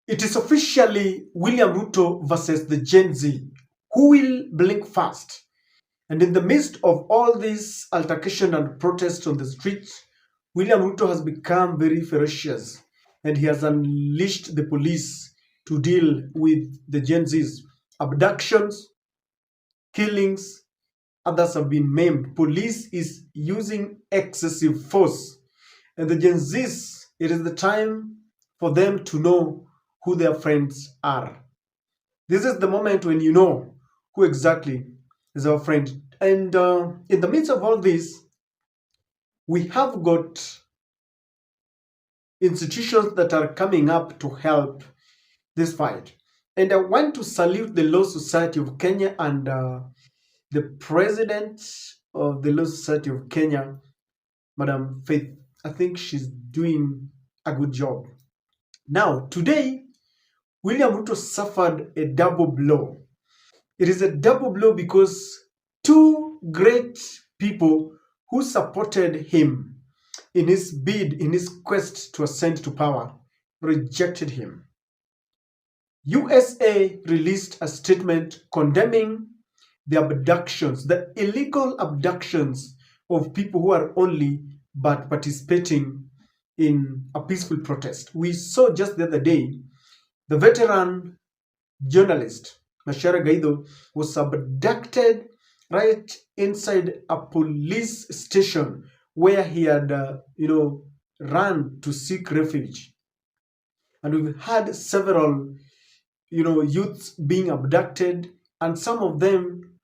It is officially William Ruto versus the Gen Z. Who will blink first? And in the midst of all this altercation and protest on the streets, William Ruto has become very ferocious and he has unleashed the police to deal with the Gen Zs. Abductions, killings, others have been maimed. Police is using excessive force. And the Gen Zs, it is the time for them to know who their friends are. This is the moment when you know who exactly is our friend. And in the midst of all this, we have got institutions that are coming up to help this fight. And I want to salute the Law Society of Kenya and the president of the Law Society of Kenya, Madam Faith. I think she's doing a good job. Now, today, William Ruto suffered a double blow. It is a double blow because two great people who supported him in his bid, in his quest to ascend to power, rejected him. USA released a statement condemning the abductions, the illegal abductions of people who are only but participating in a peaceful protest. We saw just the other day the veteran journalist Mashara Gaido was abducted right inside a police station where he had, run to seek refuge. And we've had several, youths being abducted, and some of them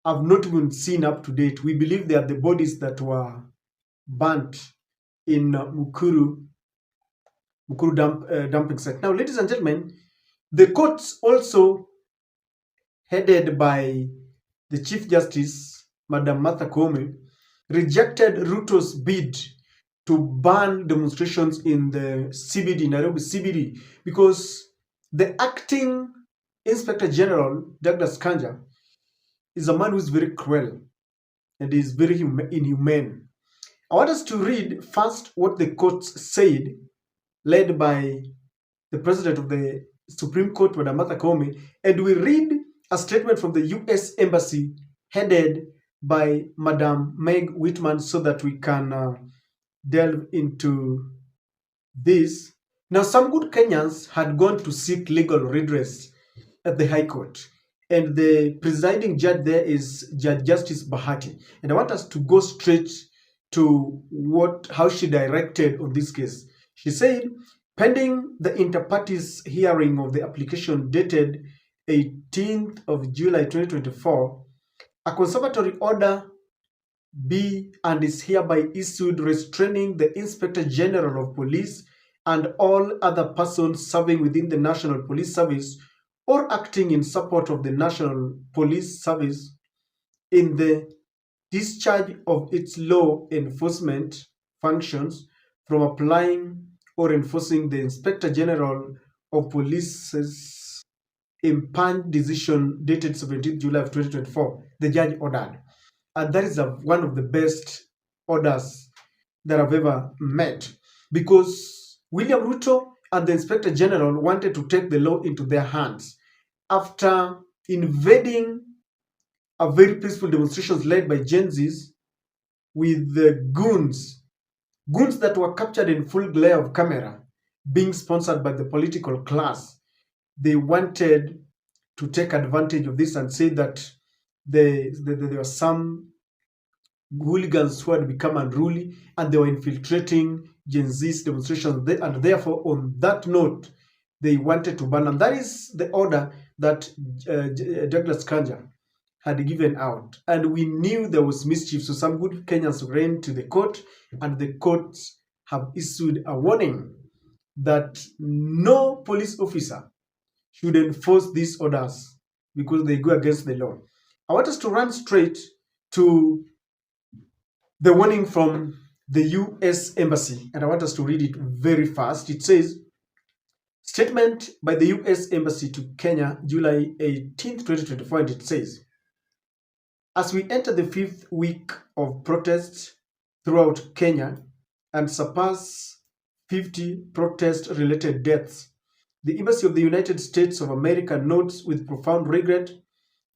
have not even seen up to date. We believe they are the bodies that were burnt in dumping site. Now, ladies and gentlemen, the courts also headed by the Chief Justice, Madam Martha Koome, rejected Ruto's bid to ban demonstrations in the CBD, Nairobi CBD, because the acting Inspector General, Douglas Kanja, is a man who is very cruel and is very inhumane. I want us to read first what the courts said, led by the President of the Supreme Court, Madam Martha Koome, and we read a statement from the US Embassy headed by Madam Meg Whitman so that we can delve into this. Now, some good Kenyans had gone to seek legal redress at the High Court, and the presiding judge there is Judge Justice Bahati. And I want us to go straight to how she directed on this case. She said, pending the inter-parties hearing of the application dated 18th of July 2024, a conservatory order be and is hereby issued restraining the Inspector General of Police and all other persons serving within the National Police Service or acting in support of the National Police Service in the discharge of its law enforcement functions from applying or enforcing the Inspector General of Police's impugned decision dated 17th July of 2024, the judge ordered. And that is one of the best orders that I've ever met, because William Ruto and the Inspector General wanted to take the law into their hands after invading a very peaceful demonstrations led by Gen Zs with the goons that were captured in full glare of camera, being sponsored by the political class. They wanted to take advantage of this and say that there were some hooligans who had become unruly and they were infiltrating Gen Z's demonstrations. And therefore, on that note, they wanted to ban. And that is the order that Douglas Kanja had given out. And we knew there was mischief. So some good Kenyans ran to the court, and the courts have issued a warning that no police officer should enforce these orders because they go against the law. I want us to run straight to the warning from the US Embassy, and I want us to read it very fast. It says, statement by the US Embassy to Kenya, July 18th, 2024, and it says, as we enter the 5th week of protests throughout Kenya and surpass 50 protest-related deaths, The Embassy of the United States of America notes with profound regret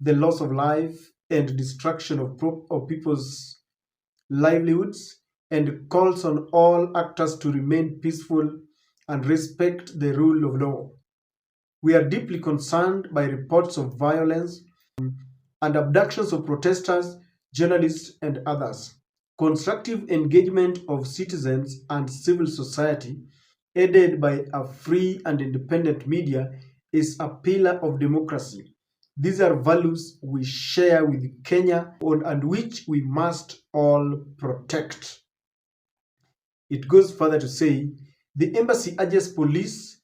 the loss of life and destruction of people's livelihoods and calls on all actors to remain peaceful and respect the rule of law. We are deeply concerned by reports of violence and abductions of protesters, journalists, and others. Constructive engagement of citizens and civil society, aided by a free and independent media, is a pillar of democracy. These are values we share with Kenya and which we must all protect. It goes further to say the embassy urges police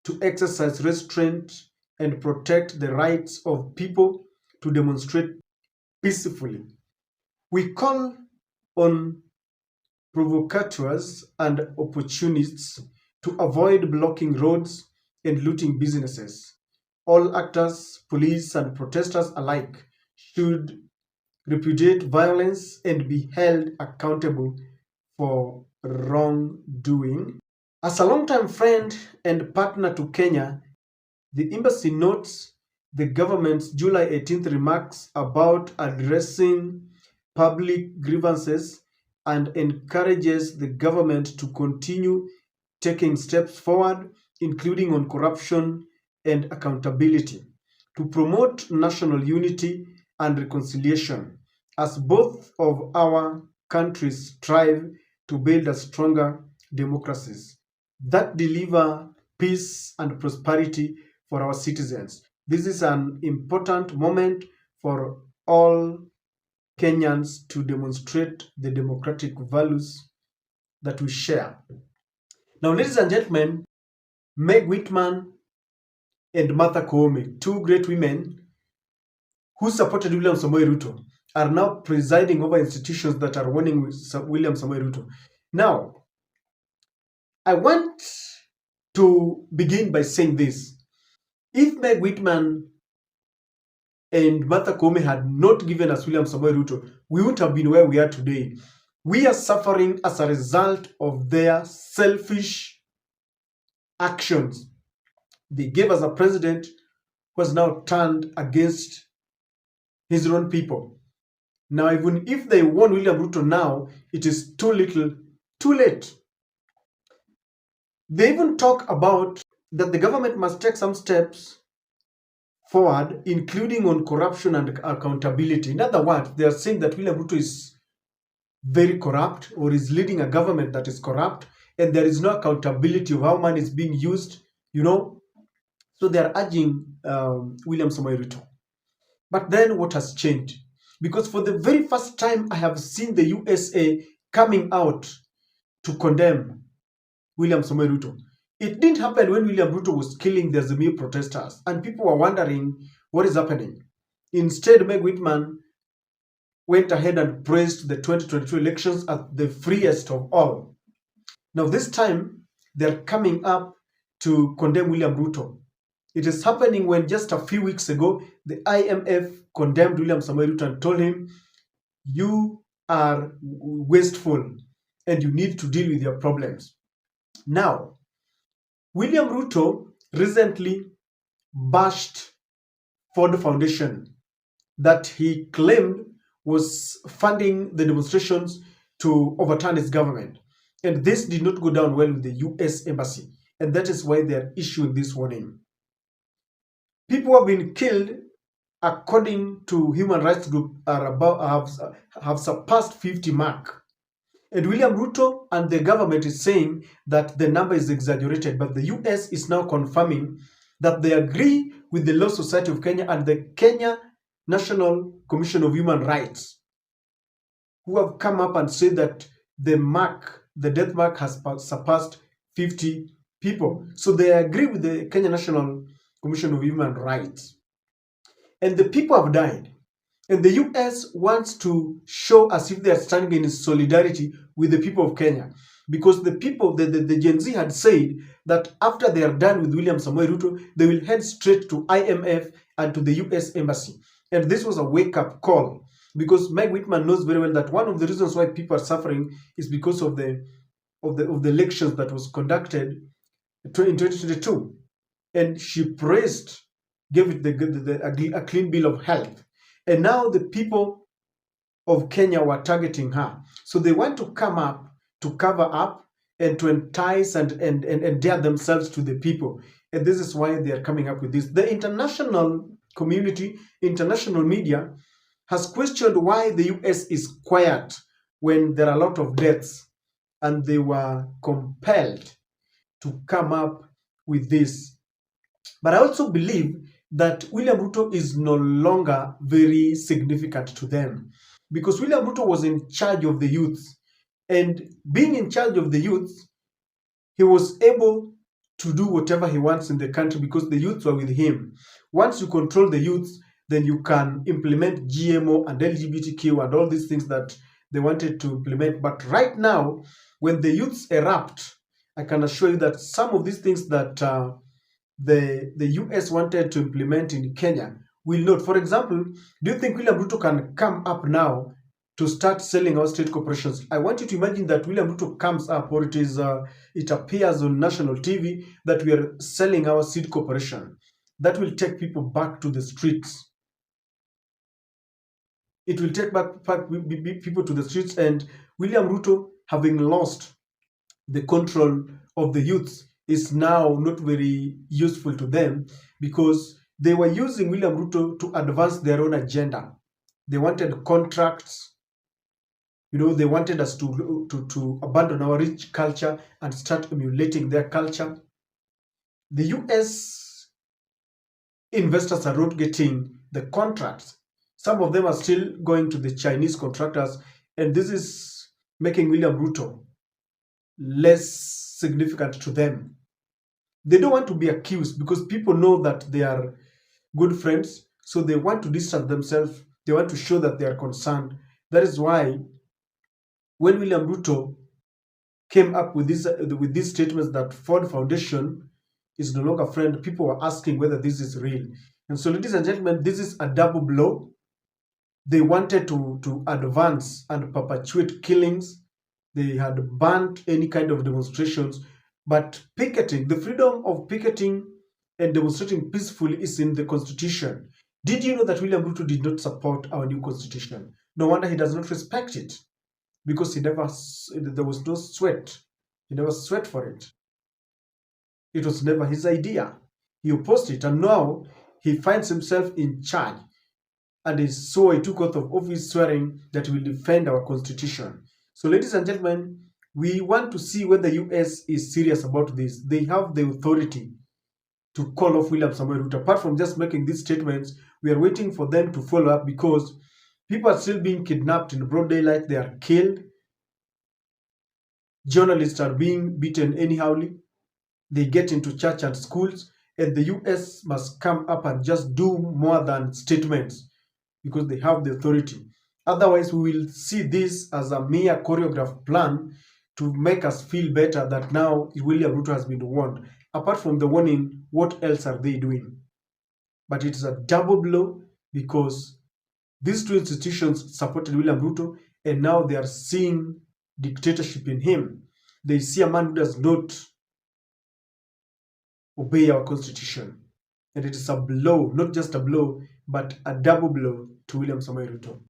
to exercise restraint and protect the rights of people to demonstrate peacefully. We call on provocateurs and opportunists to avoid blocking roads and looting businesses. All actors, police, and protesters alike should repudiate violence and be held accountable for wrongdoing. As a longtime friend and partner to Kenya, the embassy notes the government's July 18th remarks about addressing public grievances and encourages the government to continue taking steps forward, including on corruption and accountability, to promote national unity and reconciliation, as both of our countries strive to build a stronger democracies that deliver peace and prosperity for our citizens. This is an important moment for all Kenyans to demonstrate the democratic values that we share. Now, ladies and gentlemen, Meg Whitman and Martha Koome, two great women who supported William Samoei Ruto, are now presiding over institutions that are warning William Samoei Ruto. Now, I want to begin by saying this. If Meg Whitman and Martha Koome had not given us William Samoei Ruto, we wouldn't have been where we are today. We are suffering as a result of their selfish actions. They gave us a president who has now turned against his own people. Now, even if they want William Ruto now, it is too little, too late. They even talk about that the government must take some steps forward, including on corruption and accountability. In other words, they are saying that William Ruto is very corrupt or is leading a government that is corrupt, and there is no accountability of how money is being used. So they are urging William Samoei Ruto. But then what has changed? Because for the very first time, I have seen the USA coming out to condemn William Samoei Ruto. It didn't happen when William Ruto was killing the Azimio protesters, and people were wondering what is happening. Instead, Meg Whitman went ahead and praised the 2022 elections as the freest of all. Now, this time, they're coming up to condemn William Ruto. It is happening when just a few weeks ago, the IMF condemned William Samoei Ruto and told him, you are wasteful and you need to deal with your problems. Now, William Ruto recently bashed Ford Foundation that he claimed was funding the demonstrations to overturn his government. And this did not go down well with the US Embassy. And that is why they are issuing this warning. People have been killed, according to human rights group, have surpassed 50 mark. And William Ruto and the government is saying that the number is exaggerated, but the US is now confirming that they agree with the Law Society of Kenya and the Kenya National Commission of Human Rights, who have come up and said that the death mark has surpassed 50 people. So they agree with the Kenya National Commission of Human Rights. And the people have died. And the US wants to show as if they are standing in solidarity with the people of Kenya. Because the people, the Gen Z had said that after they are done with William Samoei Ruto, they will head straight to IMF and to the US Embassy. And this was a wake-up call. Because Meg Whitman knows very well that one of the reasons why people are suffering is because of the elections that was conducted in 2022. and she praised, gave it a clean bill of health. And now the people of Kenya were targeting her. So they want to come up to cover up and to entice and dare themselves to the people. And this is why they are coming up with this. The international community, international media, has questioned why the US is quiet when there are a lot of deaths, and they were compelled to come up with this. But I also believe that William Ruto is no longer very significant to them, because William Ruto was in charge of the youth. And being in charge of the youth, he was able to do whatever he wants in the country because the youths were with him. Once you control the youths, then you can implement GMO and LGBTQ and all these things that they wanted to implement. But right now, when the youths erupt, I can assure you that some of these things that the US wanted to implement in Kenya will not. For example, do you think William Ruto can come up now to start selling our state corporations? I want you to imagine that William Ruto comes up, or it appears on national TV that we are selling our seed corporation. That will take people back to the streets. It will take back people to the streets, and William Ruto, having lost the control of the youths, is now not very useful to them because they were using William Ruto to advance their own agenda. They wanted contracts. They wanted us to abandon our rich culture and start emulating their culture. The US investors are not getting the contracts. Some of them are still going to the Chinese contractors, and this is making William Ruto less significant to them. They don't want to be accused because people know that they are good friends, so they want to distance themselves. They want to show that they are concerned. That is why when William Ruto came up with these statements that Ford Foundation is no longer a friend, people were asking whether this is real. And so, ladies and gentlemen, this is a double blow. They wanted to advance and perpetuate killings. They had banned any kind of demonstrations. But picketing, the freedom of picketing and demonstrating peacefully is in the constitution. Did you know that William Ruto did not support our new constitution? No wonder he does not respect it, because there was no sweat. He never sweat for it. It was never his idea. He opposed it, and now he finds himself in charge. And so he took oath of office swearing that he will defend our constitution. So, ladies and gentlemen, we want to see whether the US is serious about this. They have the authority to call off William Samoei Ruto. Apart from just making these statements, we are waiting for them to follow up, because people are still being kidnapped in broad daylight. They are killed. Journalists are being beaten anyhowly. They get into church and schools, and the US must come up and just do more than statements, because they have the authority. Otherwise, we will see this as a mere choreographed plan to make us feel better that now William Ruto has been warned. Apart from the warning, what else are they doing? But it is a double blow, because these two institutions supported William Ruto, and now they are seeing dictatorship in him. They see a man who does not obey our constitution. And it is a blow, not just a blow, but a double blow to William Samoei Ruto.